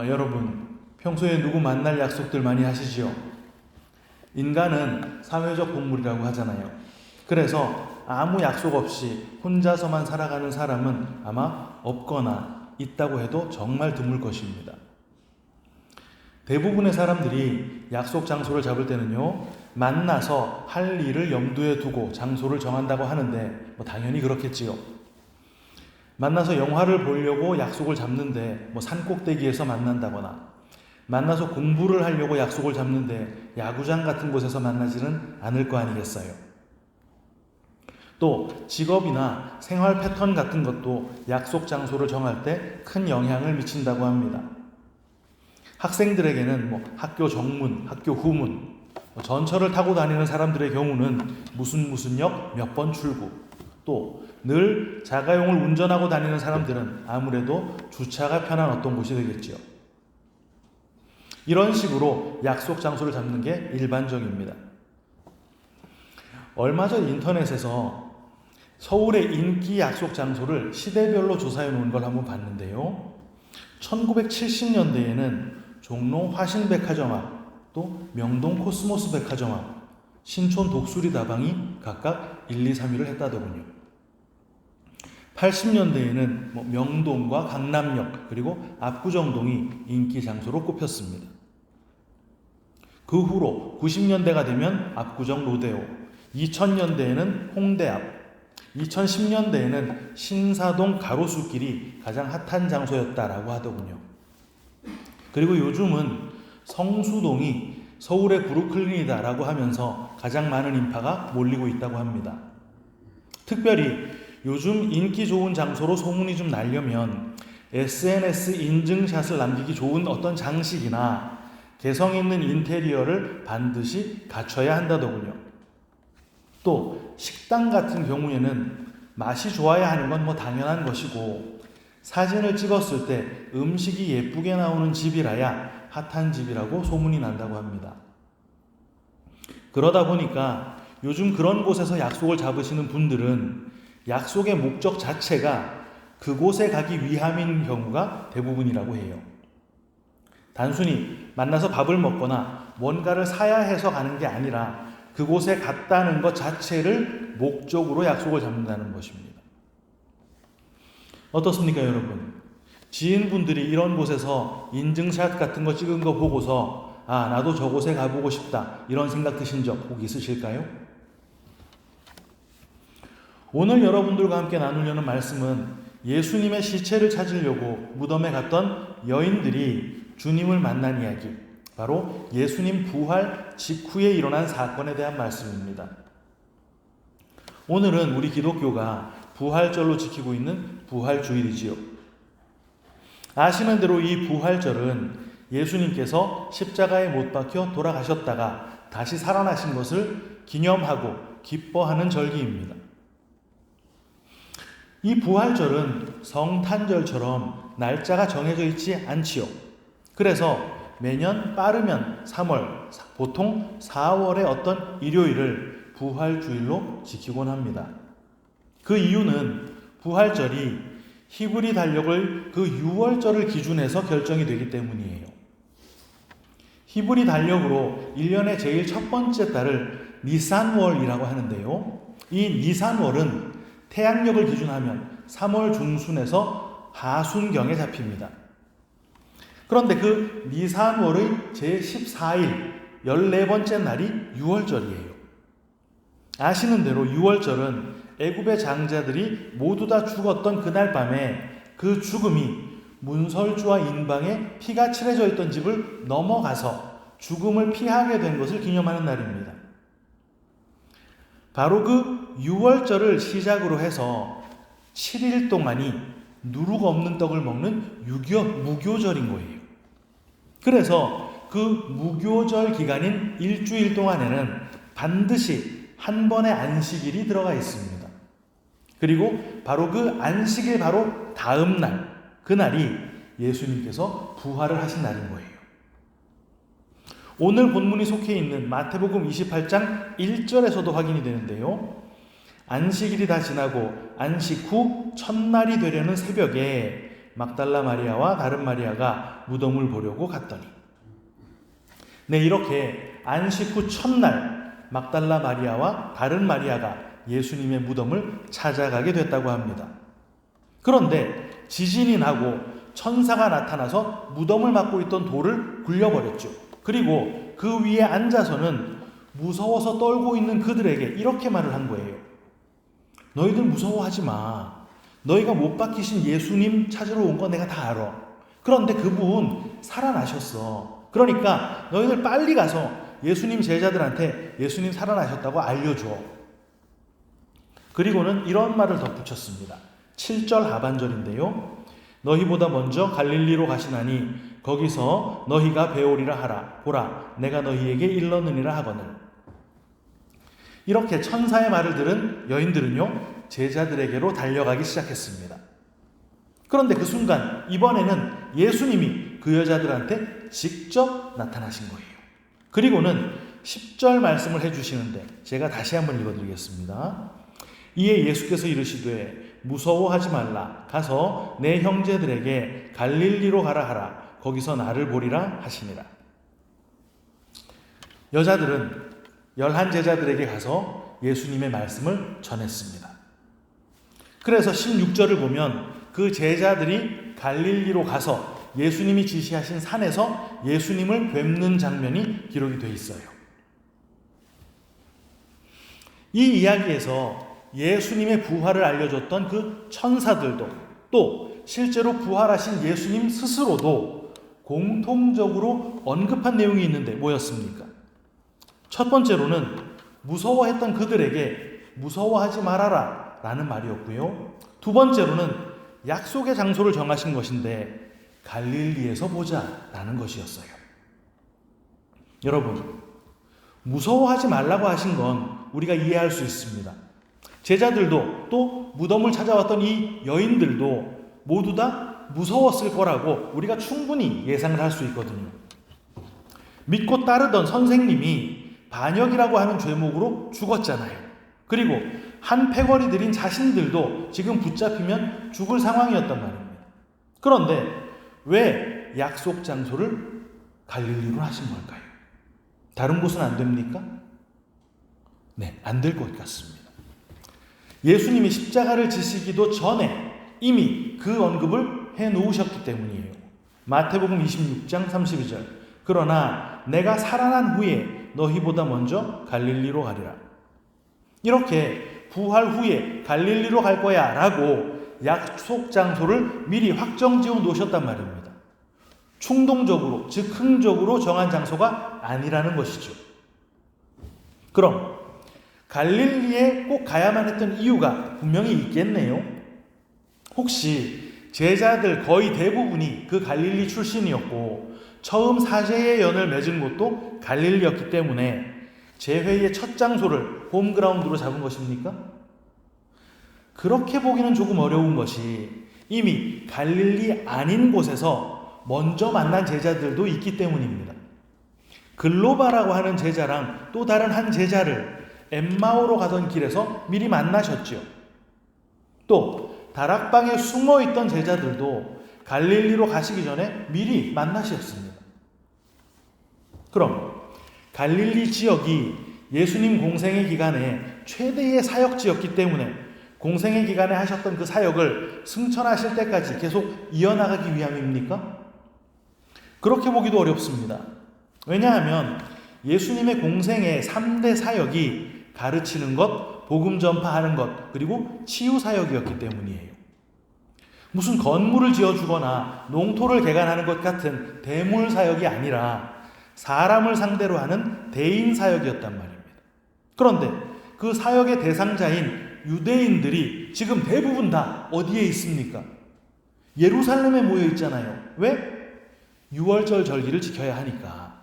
여러분, 평소에 누구 만날 약속들 많이 하시지요? 인간은 사회적 동물이라고 하잖아요. 그래서 아무 약속 없이 혼자서만 살아가는 사람은 아마 없거나 있다고 해도 정말 드물 것입니다. 대부분의 사람들이 약속 장소를 잡을 때는요, 만나서 할 일을 염두에 두고 장소를 정한다고 하는데 당연히 그렇겠지요. 만나서 영화를 보려고 약속을 잡는데 산꼭대기에서 만난다거나, 만나서 공부를 하려고 약속을 잡는데 야구장 같은 곳에서 만나지는 않을 거 아니겠어요. 또 직업이나 생활 패턴 같은 것도 약속 장소를 정할 때 큰 영향을 미친다고 합니다. 학생들에게는 학교 정문, 학교 후문, 전철을 타고 다니는 사람들의 경우는 무슨 역 몇 번 출구, 또 늘 자가용을 운전하고 다니는 사람들은 아무래도 주차가 편한 어떤 곳이 되겠지요. 이런 식으로 약속 장소를 잡는 게 일반적입니다. 얼마 전 인터넷에서 서울의 인기 약속 장소를 시대별로 조사해 놓은 걸 한번 봤는데요. 1970년대에는 종로 화신백화점 앞, 또 명동 코스모스 백화점 앞, 신촌 독수리 다방이 각각 1, 2, 3위를 했다더군요. 80년대에는 명동과 강남역 그리고 압구정동이 인기 장소로 꼽혔습니다. 그 후로 90년대가 되면 압구정 로데오, 2000년대에는 홍대 앞, 2010년대에는 신사동 가로수길이 가장 핫한 장소였다라고 하더군요. 그리고 요즘은 성수동이 서울의 브루클린이다라고 하면서 가장 많은 인파가 몰리고 있다고 합니다. 특별히 요즘 인기 좋은 장소로 소문이 좀 나려면 SNS 인증샷을 남기기 좋은 어떤 장식이나 개성 있는 인테리어를 반드시 갖춰야 한다더군요. 또 식당 같은 경우에는 맛이 좋아야 하는 건 당연한 것이고, 사진을 찍었을 때 음식이 예쁘게 나오는 집이라야 핫한 집이라고 소문이 난다고 합니다. 그러다 보니까 요즘 그런 곳에서 약속을 잡으시는 분들은 약속의 목적 자체가 그곳에 가기 위함인 경우가 대부분이라고 해요. 단순히 만나서 밥을 먹거나 뭔가를 사야 해서 가는 게 아니라 그곳에 갔다는 것 자체를 목적으로 약속을 잡는다는 것입니다. 어떻습니까, 여러분? 지인분들이 이런 곳에서 인증샷 같은 거 찍은 거 보고서 나도 저곳에 가보고 싶다, 이런 생각 드신 적 혹 있으실까요? 오늘 여러분들과 함께 나누려는 말씀은 예수님의 시체를 찾으려고 무덤에 갔던 여인들이 주님을 만난 이야기, 바로 예수님 부활 직후에 일어난 사건에 대한 말씀입니다. 오늘은 우리 기독교가 부활절로 지키고 있는 부활주일이지요. 아시는 대로 이 부활절은 예수님께서 십자가에 못 박혀 돌아가셨다가 다시 살아나신 것을 기념하고 기뻐하는 절기입니다. 이 부활절은 성탄절처럼 날짜가 정해져 있지 않지요. 그래서 매년 빠르면 3월, 보통 4월의 어떤 일요일을 부활주일로 지키곤 합니다. 그 이유는 부활절이 히브리 달력을 그 6월절을 기준해서 결정이 되기 때문이에요. 히브리 달력으로 1년의 제일 첫 번째 달을 니산월이라고 하는데요. 이 니산월은 태양력을 기준하면 3월 중순에서 하순경에 잡힙니다. 그런데 그 니산월의 제14일, 14번째 날이 6월절이에요. 아시는 대로 6월절은 애굽의 장자들이 모두 다 죽었던 그날 밤에 그 죽음이 문설주와 인방에 피가 칠해져 있던 집을 넘어가서 죽음을 피하게 된 것을 기념하는 날입니다. 바로 그 6월절을 시작으로 해서 7일 동안이 누룩 없는 떡을 먹는 무교절인 거예요. 그래서 그 무교절 기간인 일주일 동안에는 반드시 한 번의 안식일이 들어가 있습니다. 그리고 바로 그 안식일 바로 다음 날, 그날이 예수님께서 부활을 하신 날인 거예요. 오늘 본문이 속해 있는 마태복음 28장 1절에서도 확인이 되는데요. 안식일이 다 지나고 안식 후 첫날이 되려는 새벽에 막달라 마리아와 다른 마리아가 무덤을 보려고 갔더니. 네, 이렇게 안식 후 첫날 막달라 마리아와 다른 마리아가 예수님의 무덤을 찾아가게 됐다고 합니다. 그런데 지진이 나고 천사가 나타나서 무덤을 막고 있던 돌을 굴려버렸죠. 그리고 그 위에 앉아서는 무서워서 떨고 있는 그들에게 이렇게 말을 한 거예요. 너희들 무서워하지 마. 너희가 못 박히신 예수님 찾으러 온 거 내가 다 알아. 그런데 그분 살아나셨어. 그러니까 너희들 빨리 가서 예수님 제자들한테 예수님 살아나셨다고 알려줘. 그리고는 이런 말을 덧붙였습니다. 7절 하반절인데요. 너희보다 먼저 갈릴리로 가시나니 거기서 너희가 배우리라 하라. 보라, 내가 너희에게 일렀느니라 하거늘. 이렇게 천사의 말을 들은 여인들은요, 제자들에게로 달려가기 시작했습니다. 그런데 그 순간 이번에는 예수님이 그 여자들한테 직접 나타나신 거예요. 그리고는 10절 말씀을 해주시는데 제가 다시 한번 읽어드리겠습니다. 이에 예수께서 이르시되 무서워하지 말라. 가서 내 형제들에게 갈릴리로 가라 하라. 거기서 나를 보리라 하시니라. 여자들은 11제자들에게 가서 예수님의 말씀을 전했습니다. 그래서 16절을 보면 그 제자들이 갈릴리로 가서 예수님이 지시하신 산에서 예수님을 뵙는 장면이 기록이 되어 있어요. 이 이야기에서 예수님의 부활을 알려줬던 그 천사들도 또 실제로 부활하신 예수님 스스로도 공통적으로 언급한 내용이 있는데 뭐였습니까? 첫 번째로는 무서워했던 그들에게 무서워하지 말아라 라는 말이었고요. 두 번째로는 약속의 장소를 정하신 것인데 갈릴리에서 보자 라는 것이었어요. 여러분, 무서워하지 말라고 하신 건 우리가 이해할 수 있습니다. 제자들도 또 무덤을 찾아왔던 이 여인들도 모두 다 무서웠을 거라고 우리가 충분히 예상을 할 수 있거든요. 믿고 따르던 선생님이 반역이라고 하는 죄목으로 죽었잖아요. 그리고 한 패거리 들인 자신들도 지금 붙잡히면 죽을 상황이었단 말입니다. 그런데 왜 약속 장소를 갈릴리로 하신 걸까요? 다른 곳은 안 됩니까? 네, 안 될 것 같습니다. 예수님이 십자가를 지시기도 전에 이미 그 언급을 해놓으셨기 때문이에요. 마태복음 26장 32절. 그러나 내가 살아난 후에 너희보다 먼저 갈릴리로 가리라. 이렇게 부활 후에 갈릴리로 갈 거야 라고 약속 장소를 미리 확정지어 놓으셨단 말입니다. 충동적으로, 즉 흥적으로 정한 장소가 아니라는 것이죠. 그럼 갈릴리에 꼭 가야만 했던 이유가 분명히 있겠네요. 혹시 제자들 거의 대부분이 그 갈릴리 출신이었고 처음 사제의 연을 맺은 곳도 갈릴리였기 때문에 제회의 첫 장소를 홈그라운드로 잡은 것입니까? 그렇게 보기는 조금 어려운 것이 이미 갈릴리 아닌 곳에서 먼저 만난 제자들도 있기 때문입니다. 글로바라고 하는 제자랑 또 다른 한 제자를 엠마오로 가던 길에서 미리 만나셨죠. 또 다락방에 숨어있던 제자들도 갈릴리로 가시기 전에 미리 만나셨습니다. 그럼 갈릴리 지역이 예수님 공생의 기간에 최대의 사역지였기 때문에 공생의 기간에 하셨던 그 사역을 승천하실 때까지 계속 이어나가기 위함입니까? 그렇게 보기도 어렵습니다. 왜냐하면 예수님의 공생의 3대 사역이 가르치는 것, 복음 전파하는 것, 그리고 치유 사역이었기 때문이에요. 무슨 건물을 지어주거나 농토를 개간하는 것 같은 대물 사역이 아니라 사람을 상대로 하는 대인 사역이었단 말입니다. 그런데 그 사역의 대상자인 유대인들이 지금 대부분 다 어디에 있습니까? 예루살렘에 모여 있잖아요. 왜? 유월절 절기를 지켜야 하니까.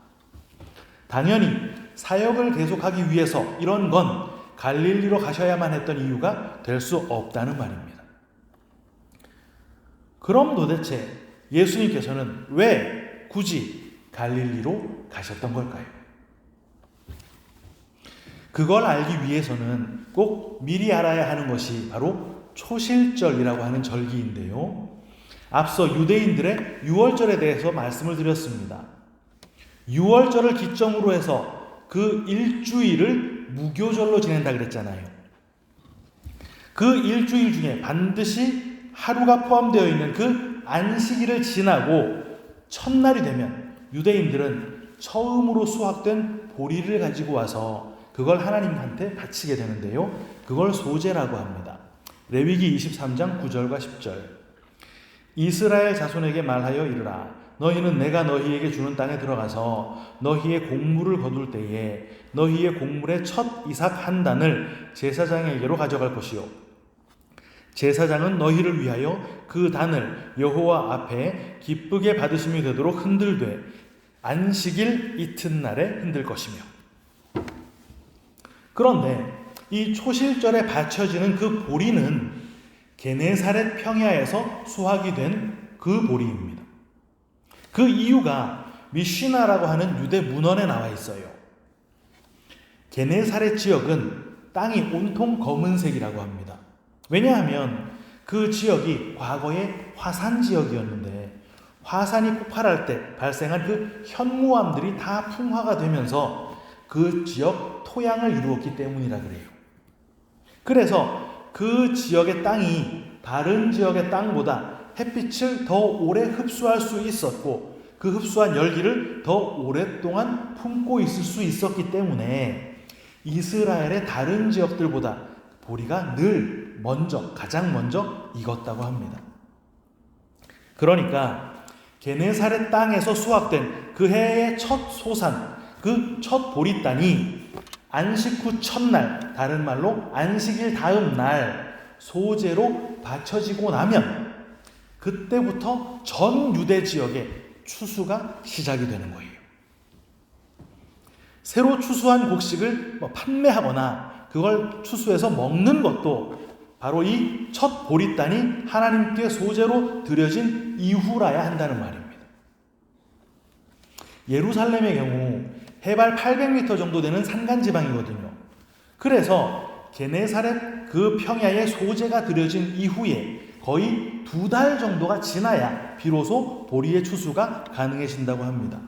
당연히 사역을 계속하기 위해서 이런 건 갈릴리로 가셔야만 했던 이유가 될 수 없다는 말입니다. 그럼 도대체 예수님께서는 왜 굳이 갈릴리로 가셨던 걸까요? 그걸 알기 위해서는 꼭 미리 알아야 하는 것이 바로 초실절이라고 하는 절기인데요. 앞서 유대인들의 유월절에 대해서 말씀을 드렸습니다. 유월절을 기점으로 해서 그 일주일을 무교절로 지낸다 그랬잖아요. 그 일주일 중에 반드시 하루가 포함되어 있는 그 안식일을 지나고 첫날이 되면 유대인들은 처음으로 수확된 보리를 가지고 와서 그걸 하나님한테 바치게 되는데요. 그걸 소제라고 합니다. 레위기 23장 9절과 10절. 이스라엘 자손에게 말하여 이르라. 너희는 내가 너희에게 주는 땅에 들어가서 너희의 곡물을 거둘 때에 너희의 곡물의 첫 이삭 한 단을 제사장에게로 가져갈 것이요. 제사장은 너희를 위하여 그 단을 여호와 앞에 기쁘게 받으심이 되도록 흔들되 안식일 이튿날에 흔들 것이며. 그런데 이 초실절에 바쳐지는 그 보리는 게네사렛 평야에서 수확이 된 그 보리입니다. 그 이유가 미시나라고 하는 유대 문헌에 나와 있어요. 게네사렛 지역은 땅이 온통 검은색이라고 합니다. 왜냐하면 그 지역이 과거에 화산 지역이었는데 화산이 폭발할 때 발생한 그 현무암들이 다 풍화가 되면서 그 지역 토양을 이루었기 때문이라 그래요. 그래서 그 지역의 땅이 다른 지역의 땅보다 햇빛을 더 오래 흡수할 수 있었고 그 흡수한 열기를 더 오랫동안 품고 있을 수 있었기 때문에 이스라엘의 다른 지역들보다 보리가 늘 가장 먼저 익었다고 합니다. 그러니까 게네사렛 땅에서 수확된 그 해의 첫 소산, 그 첫 보리단이 안식 후 첫날, 다른 말로 안식일 다음 날 소제로 바쳐지고 나면 그때부터 전 유대 지역에 추수가 시작이 되는 거예요. 새로 추수한 곡식을 판매하거나 그걸 추수해서 먹는 것도 바로 이 첫 보리단이 하나님께 소제로 드려진 이후라야 한다는 말입니다. 예루살렘의 경우 해발 800m 정도 되는 산간지방이거든요. 그래서 게네사렛 그 평야에 소제가 드려진 이후에 거의 2달 정도가 지나야 비로소 보리의 추수가 가능해진다고 합니다.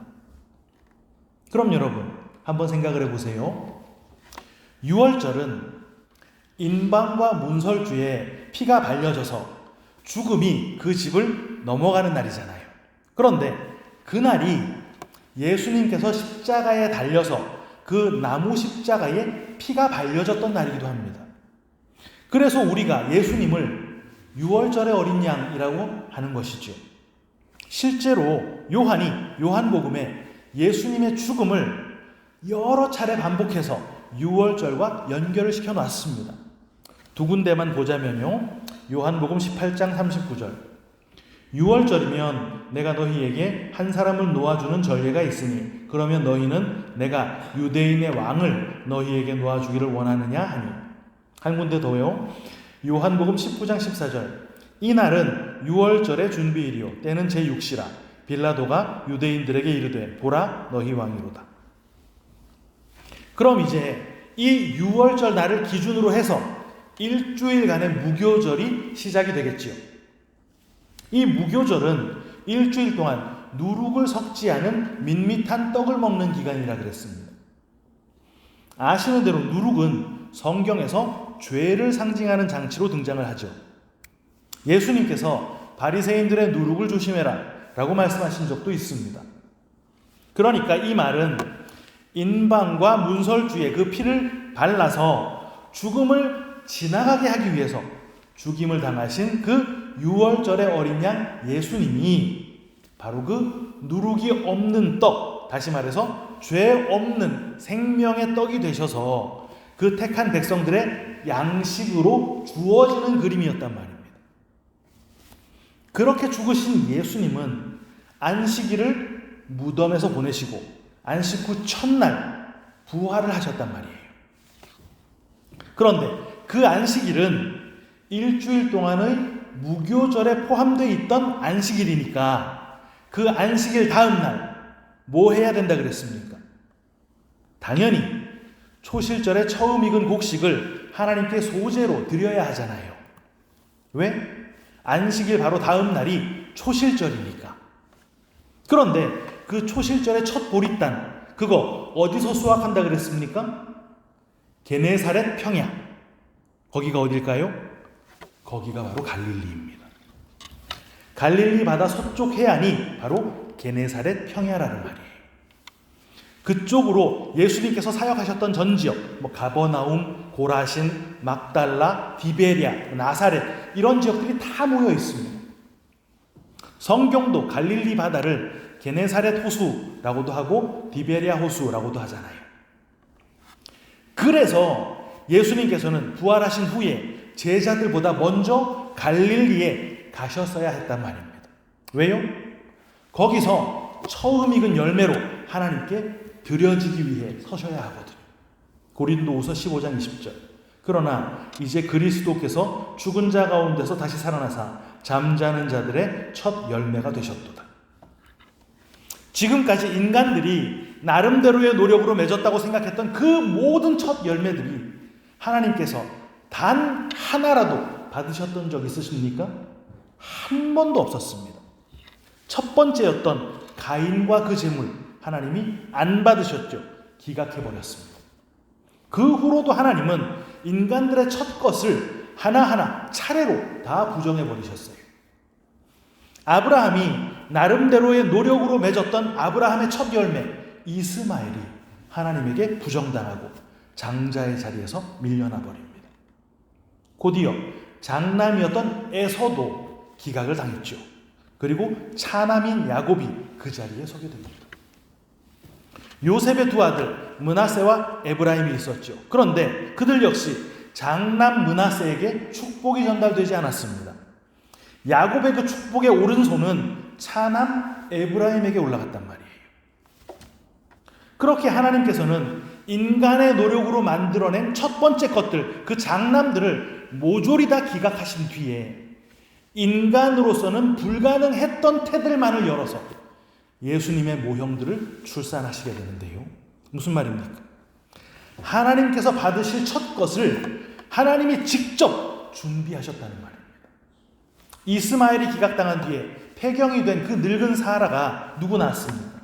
그럼 여러분 한번 생각을 해보세요. 유월절은 인방과 문설주에 피가 발려져서 죽음이 그 집을 넘어가는 날이잖아요. 그런데 그날이 예수님께서 십자가에 달려서 그 나무 십자가에 피가 발려졌던 날이기도 합니다. 그래서 우리가 예수님을 유월절의 어린 양이라고 하는 것이죠. 실제로 요한복음에 예수님의 죽음을 여러 차례 반복해서 유월절과 연결을 시켜놨습니다. 두 군데만 보자면요. 요한복음 18장 39절. 유월절이면 내가 너희에게 한 사람을 놓아주는 전례가 있으니 그러면 너희는 내가 유대인의 왕을 너희에게 놓아주기를 원하느냐 하니. 한 군데 더요. 요한복음 19장 14절. 이날은 유월절의 준비일이요 때는 제6시라 빌라도가 유대인들에게 이르되 보라 너희 왕이로다. 그럼 이제 이 유월절 날을 기준으로 해서 일주일간의 무교절이 시작이 되겠지요. 이 무교절은 일주일 동안 누룩을 섞지 않은 밋밋한 떡을 먹는 기간이라 그랬습니다. 아시는 대로 누룩은 성경에서 죄를 상징하는 장치로 등장을 하죠. 예수님께서 바리새인들의 누룩을 조심해라 라고 말씀하신 적도 있습니다. 그러니까 이 말은 인방과 문설주에 그 피를 발라서 죽음을 지나가게 하기 위해서 죽임을 당하신 그 유월절의 어린 양 예수님이 바로 그 누룩이 없는 떡, 다시 말해서 죄 없는 생명의 떡이 되셔서 그 택한 백성들의 양식으로 주어지는 그림이었단 말입니다. 그렇게 죽으신 예수님은 안식일을 무덤에서 보내시고 안식 후 첫날 부활을 하셨단 말이에요. 그런데 그 안식일은 일주일 동안의 무교절에 포함되어 있던 안식일이니까 그 안식일 다음 날 뭐 해야 된다 그랬습니까? 당연히 초실절에 처음 익은 곡식을 하나님께 소제로 드려야 하잖아요. 왜? 안식일 바로 다음 날이 초실절이니까. 그런데 그 초실절의 첫 보리단, 그거 어디서 수확한다 그랬습니까? 게네사렛 평야. 거기가 어딜까요? 거기가 바로 갈릴리입니다. 갈릴리 바다 서쪽 해안이 바로 게네사렛 평야라는 말이에요. 그쪽으로 예수님께서 사역하셨던 전 지역, 가버나움, 고라신, 막달라, 디베랴, 나사렛, 이런 지역들이 다 모여 있습니다. 성경도 갈릴리 바다를 게네사렛 호수라고도 하고 디베랴 호수라고도 하잖아요. 그래서 예수님께서는 부활하신 후에 제자들보다 먼저 갈릴리에 가셨어야 했단 말입니다. 왜요? 거기서 처음 익은 열매로 하나님께 드려지기 위해 서셔야 하거든요. 고린도후서 15장 20절. 그러나 이제 그리스도께서 죽은 자 가운데서 다시 살아나사 잠자는 자들의 첫 열매가 되셨도다. 지금까지 인간들이 나름대로의 노력으로 맺었다고 생각했던 그 모든 첫 열매들이 하나님께서 단 하나라도 받으셨던 적 있으십니까? 한 번도 없었습니다. 첫 번째였던 가인과 그 제물, 하나님이 안 받으셨죠. 기각해버렸습니다. 그 후로도 하나님은 인간들의 첫 것을 하나하나 차례로 다 부정해버리셨어요. 아브라함이 나름대로의 노력으로 맺었던 아브라함의 첫 열매 이스마엘이 하나님에게 부정당하고 장자의 자리에서 밀려나 버립니다. 곧이어 장남이었던 에서도 기각을 당했죠. 그리고 차남인 야곱이 그 자리에 서게 됩니다. 요셉의 두 아들 므낫세와 에브라임이 있었죠. 그런데 그들 역시 장남 므낫세에게 축복이 전달되지 않았습니다. 야곱의 그 축복의 오른손은 차남 에브라임에게 올라갔단 말이에요. 그렇게 하나님께서는 인간의 노력으로 만들어낸 첫 번째 것들, 그 장남들을 모조리 다 기각하신 뒤에 인간으로서는 불가능했던 태들만을 열어서 예수님의 모형들을 출산하시게 되는데요. 무슨 말입니까? 하나님께서 받으실 첫 것을 하나님이 직접 준비하셨다는 말입니다. 이스마엘이 기각당한 뒤에 폐경이 된 그 늙은 사라가 누구 낳았습니까?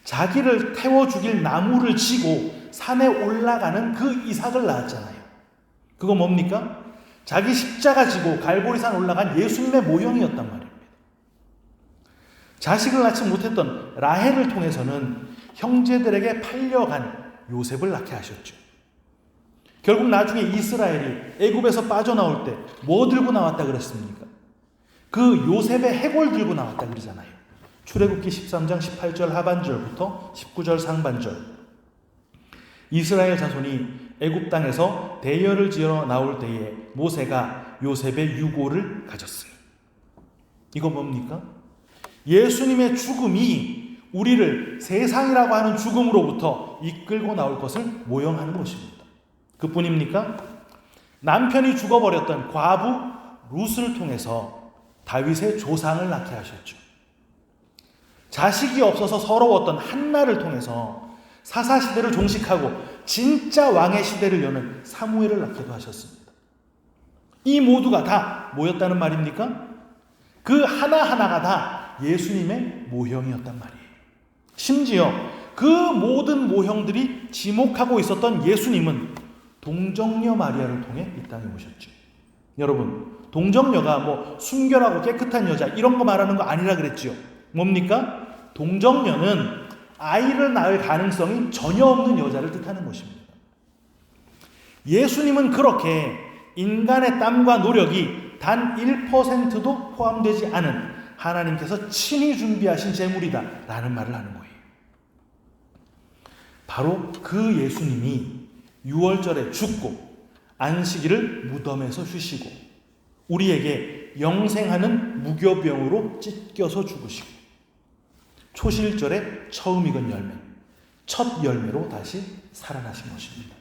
자기를 태워 죽일 나무를 지고 산에 올라가는 그 이삭을 낳았잖아요. 그거 뭡니까? 자기 십자가 지고 갈보리산 올라간 예수님의 모형이었단 말입니다. 자식을 낳지 못했던 라헬을 통해서는 형제들에게 팔려간 요셉을 낳게 하셨죠. 결국 나중에 이스라엘이 애굽에서 빠져나올 때 뭐 들고 나왔다 그랬습니까? 그 요셉의 해골 들고 나왔다 그러잖아요. 출애굽기 13장 18절 하반절부터 19절 상반절. 이스라엘 자손이 애굽 땅에서 대열을 지어 나올 때에 모세가 요셉의 유골을 가졌으니. 이거 뭡니까? 예수님의 죽음이 우리를 세상이라고 하는 죽음으로부터 이끌고 나올 것을 모형하는 것입니다. 그뿐입니까? 남편이 죽어버렸던 과부 룻을 통해서 다윗의 조상을 낳게 하셨죠. 자식이 없어서 서러웠던 한나를 통해서 사사시대를 종식하고 진짜 왕의 시대를 여는 사무엘을 낳기도 하셨습니다. 이 모두가 다 뭐였다는 말입니까? 그 하나하나가 다 예수님의 모형이었단 말이에요. 심지어 그 모든 모형들이 지목하고 있었던 예수님은 동정녀 마리아를 통해 이 땅에 오셨죠. 여러분, 동정녀가 순결하고 깨끗한 여자 이런 거 말하는 거 아니라 그랬죠. 뭡니까? 동정녀는 아이를 낳을 가능성이 전혀 없는 여자를 뜻하는 것입니다. 예수님은 그렇게 인간의 땀과 노력이 단 1%도 포함되지 않은 하나님께서 친히 준비하신 제물이다 라는 말을 하는 거예요. 바로 그 예수님이 6월절에 죽고 안식일을 무덤에서 쉬시고 우리에게 영생하는 무교병으로 찢겨서 죽으시고 초실절에 처음 익은 열매, 첫 열매로 다시 살아나신 것입니다.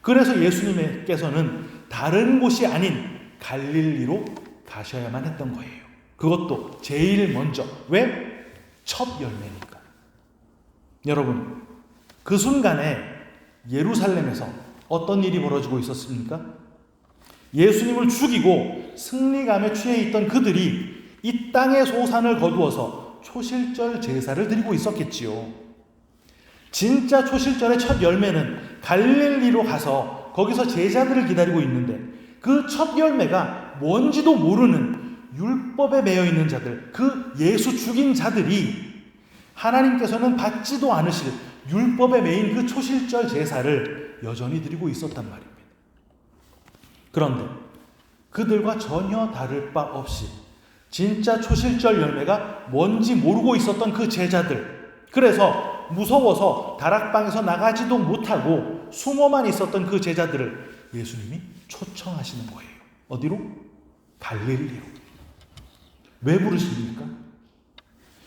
그래서 예수님께서는 다른 곳이 아닌 갈릴리로 가셔야만 했던 거예요. 그것도 제일 먼저. 왜? 첫 열매니까. 여러분, 그 순간에 예루살렘에서 어떤 일이 벌어지고 있었습니까? 예수님을 죽이고 승리감에 취해 있던 그들이 이 땅의 소산을 거두어서 초실절 제사를 드리고 있었겠지요. 진짜 초실절의 첫 열매는 갈릴리로 가서 거기서 제자들을 기다리고 있는데 그 첫 열매가 뭔지도 모르는 율법에 매여 있는 자들, 그 예수 죽인 자들이 하나님께서는 받지도 않으실 율법에 매인 그 초실절 제사를 여전히 드리고 있었단 말입니다. 그런데 그들과 전혀 다를 바 없이 진짜 초실절 열매가 뭔지 모르고 있었던 그 제자들, 그래서 무서워서 다락방에서 나가지도 못하고 숨어만 있었던 그 제자들을 예수님이 초청하시는 거예요. 어디로? 갈릴리로. 왜 부르십니까?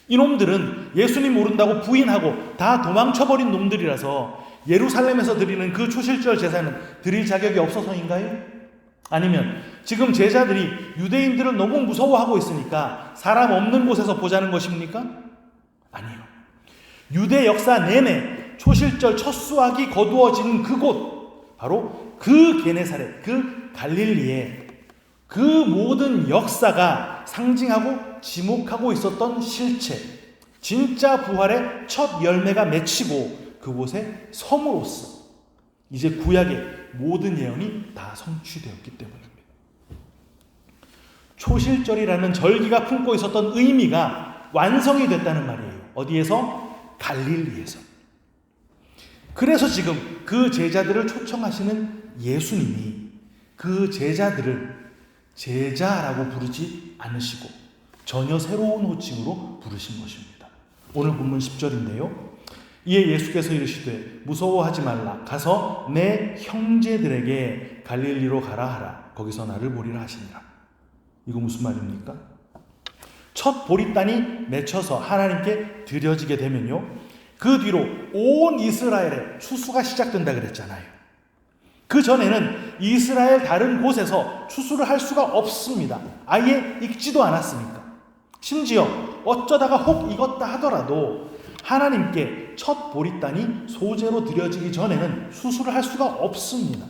이놈들은 예수님 모른다고 부인하고 다 도망쳐버린 놈들이라서 예루살렘에서 드리는 그 초실절 제사는 드릴 자격이 없어서인가요? 아니면 지금 제자들이 유대인들을 너무 무서워하고 있으니까 사람 없는 곳에서 보자는 것입니까? 아니요. 유대 역사 내내 초실절 첫 수확이 거두어진 그곳, 바로 그 게네사렛, 그 갈릴리에 그 모든 역사가 상징하고 지목하고 있었던 실체, 진짜 부활의 첫 열매가 맺히고 그곳에 섬으로써 이제 구약의 모든 예언이 다 성취되었기 때문입니다. 초실절이라는 절기가 품고 있었던 의미가 완성이 됐다는 말이에요. 어디에서? 갈릴리에서. 그래서 지금 그 제자들을 초청하시는 예수님이 그 제자들을 제자라고 부르지 않으시고 전혀 새로운 호칭으로 부르신 것입니다. 오늘 본문 10절인데요. 이에 예수께서 이르시되 무서워하지 말라. 가서 내 형제들에게 갈릴리로 가라 하라. 거기서 나를 보리라 하시니라. 이거 무슨 말입니까? 첫 보리단이 맺혀서 하나님께 드려지게 되면요, 그 뒤로 온 이스라엘에 추수가 시작된다 그랬잖아요. 그 전에는 이스라엘 다른 곳에서 추수를 할 수가 없습니다. 아예 익지도 않았으니까. 심지어 어쩌다가 혹 익었다 하더라도 하나님께 첫 보리단이 소재로 드려지기 전에는 수술을 할 수가 없습니다.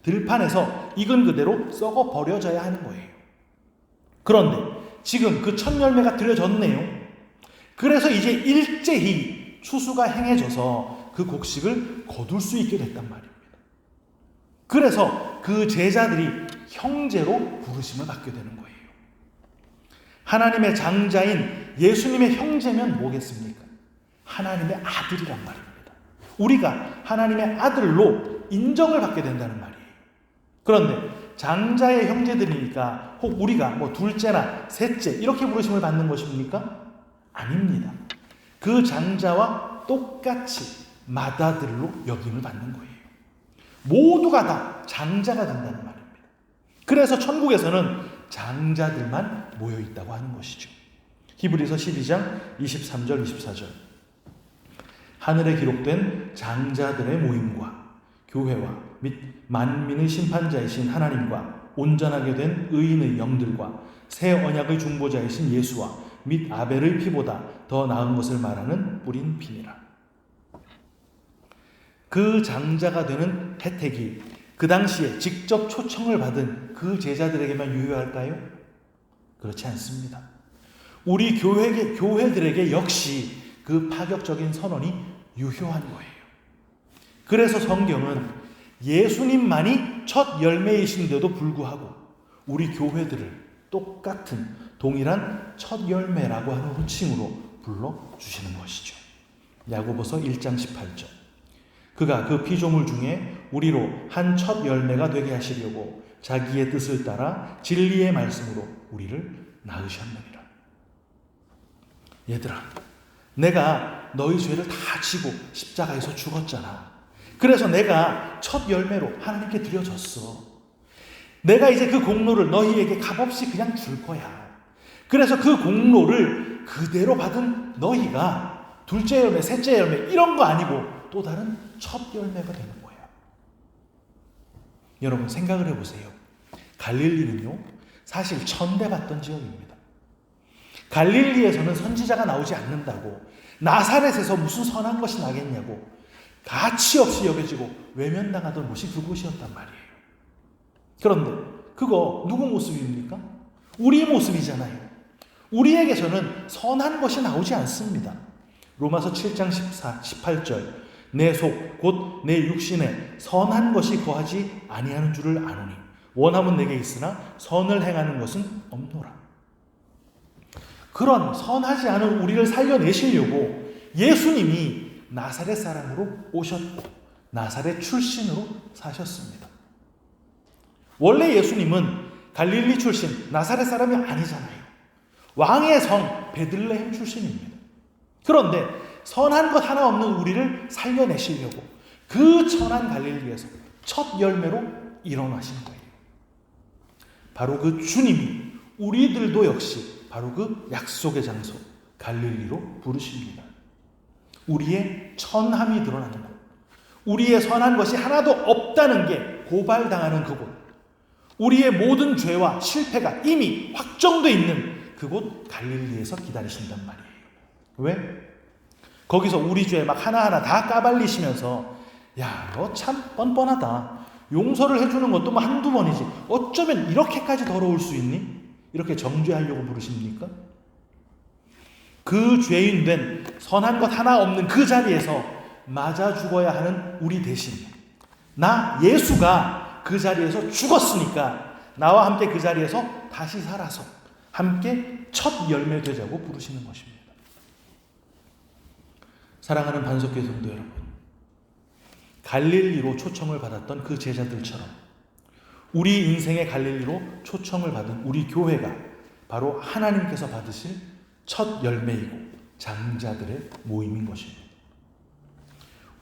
들판에서 익은 그대로 썩어 버려져야 하는 거예요. 그런데 지금 그 첫 열매가 드려졌네요. 그래서 이제 일제히 추수가 행해져서 그 곡식을 거둘 수 있게 됐단 말입니다. 그래서 그 제자들이 형제로 부르심을 받게 되는 거예요. 하나님의 장자인 예수님의 형제면 뭐겠습니까? 하나님의 아들이란 말입니다. 우리가 하나님의 아들로 인정을 받게 된다는 말이에요. 그런데 장자의 형제들이니까 혹 우리가 뭐 둘째나 셋째 이렇게 부르심을 받는 것입니까? 아닙니다. 그 장자와 똑같이 맏아들로 여김을 받는 거예요. 모두가 다 장자가 된다는 말입니다. 그래서 천국에서는 장자들만 모여 있다고 하는 것이죠. 히브리서 12장 23절 24절. 하늘에 기록된 장자들의 모임과 교회와 및 만민의 심판자이신 하나님과 온전하게 된 의인의 영들과 새 언약의 중보자이신 예수와 및 아벨의 피보다 더 나은 것을 말하는 뿌린 피니라. 그 장자가 되는 혜택이 그 당시에 직접 초청을 받은 그 제자들에게만 유효할까요? 그렇지 않습니다. 우리 교회들에게 역시 그 파격적인 선언이 유효한 거예요. 그래서 성경은 예수님만이 첫 열매이신데도 불구하고 우리 교회들을 똑같은 동일한 첫 열매라고 하는 호칭으로 불러주시는 것이죠. 야고보서 1장 18절. 그가 그 피조물 중에 우리로 한 첫 열매가 되게 하시려고 자기의 뜻을 따라 진리의 말씀으로 우리를 낳으셨느니라. 얘들아, 내가 너희 죄를 다 지고 십자가에서 죽었잖아. 그래서 내가 첫 열매로 하나님께 드려졌어. 내가 이제 그 공로를 너희에게 값없이 그냥 줄 거야. 그래서 그 공로를 그대로 받은 너희가 둘째 열매, 셋째 열매 이런 거 아니고 또 다른 첫 열매가 되는 거야. 여러분 생각을 해보세요. 갈릴리는요, 사실 천대받던 지역입니다. 갈릴리에서는 선지자가 나오지 않는다고, 나사렛에서 무슨 선한 것이 나겠냐고 가치 없이 여겨지고 외면당하던 곳이 그곳이었단 말이에요. 그런데 그거 누구 모습입니까? 우리 모습이잖아요. 우리에게서는 선한 것이 나오지 않습니다. 로마서 7장 18절 내 속 곧 내 육신에 선한 것이 거하지 아니하는 줄을 아노니 원함은 내게 있으나 선을 행하는 것은 없노라. 그런 선하지 않은 우리를 살려내시려고 예수님이 나사렛 사람으로 오셨고 나사렛 출신으로 사셨습니다. 원래 예수님은 갈릴리 출신 나사렛 사람이 아니잖아요. 왕의 성 베들레헴 출신입니다. 그런데 선한 것 하나 없는 우리를 살려내시려고 그 천한 갈릴리에서 첫 열매로 일어나신 거예요. 바로 그 주님이 우리들도 역시 바로 그 약속의 장소 갈릴리로 부르십니다. 우리의 천함이 드러나는 곳, 우리의 선한 것이 하나도 없다는 게 고발당하는 그곳, 우리의 모든 죄와 실패가 이미 확정되어 있는 그곳 갈릴리에서 기다리신단 말이에요. 왜? 거기서 우리 죄 막 하나하나 다 까발리시면서 야, 너 참 뻔뻔하다. 용서를 해주는 것도 뭐 한두 번이지. 어쩌면 이렇게까지 더러울 수 있니? 이렇게 정죄하려고 부르십니까? 그 죄인 된 선한 것 하나 없는 그 자리에서 맞아 죽어야 하는 우리 대신 나 예수가 그 자리에서 죽었으니까 나와 함께 그 자리에서 다시 살아서 함께 첫 열매 되자고 부르시는 것입니다. 사랑하는 반석교회 성도 여러분, 갈릴리로 초청을 받았던 그 제자들처럼 우리 인생의 갈릴리로 초청을 받은 우리 교회가 바로 하나님께서 받으실 첫 열매이고 장자들의 모임인 것입니다.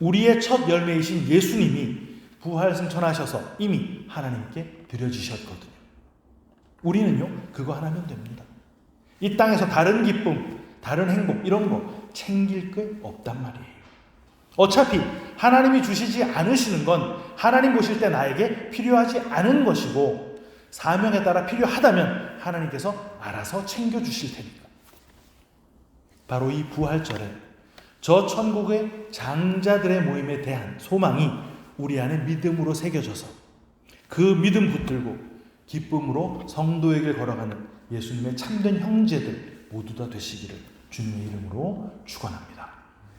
우리의 첫 열매이신 예수님이 부활승천하셔서 이미 하나님께 드려지셨거든요. 우리는요, 그거 하나면 됩니다. 이 땅에서 다른 기쁨, 다른 행복 이런 거 챙길 게 없단 말이에요. 어차피 하나님이 주시지 않으시는 건 하나님 보실 때 나에게 필요하지 않은 것이고 사명에 따라 필요하다면 하나님께서 알아서 챙겨주실 테니까. 바로 이 부활절에 저 천국의 장자들의 모임에 대한 소망이 우리 안에 믿음으로 새겨져서 그 믿음 붙들고 기쁨으로 성도의 길 걸어가는 예수님의 참된 형제들 모두 다 되시기를 주님의 이름으로 축원합니다.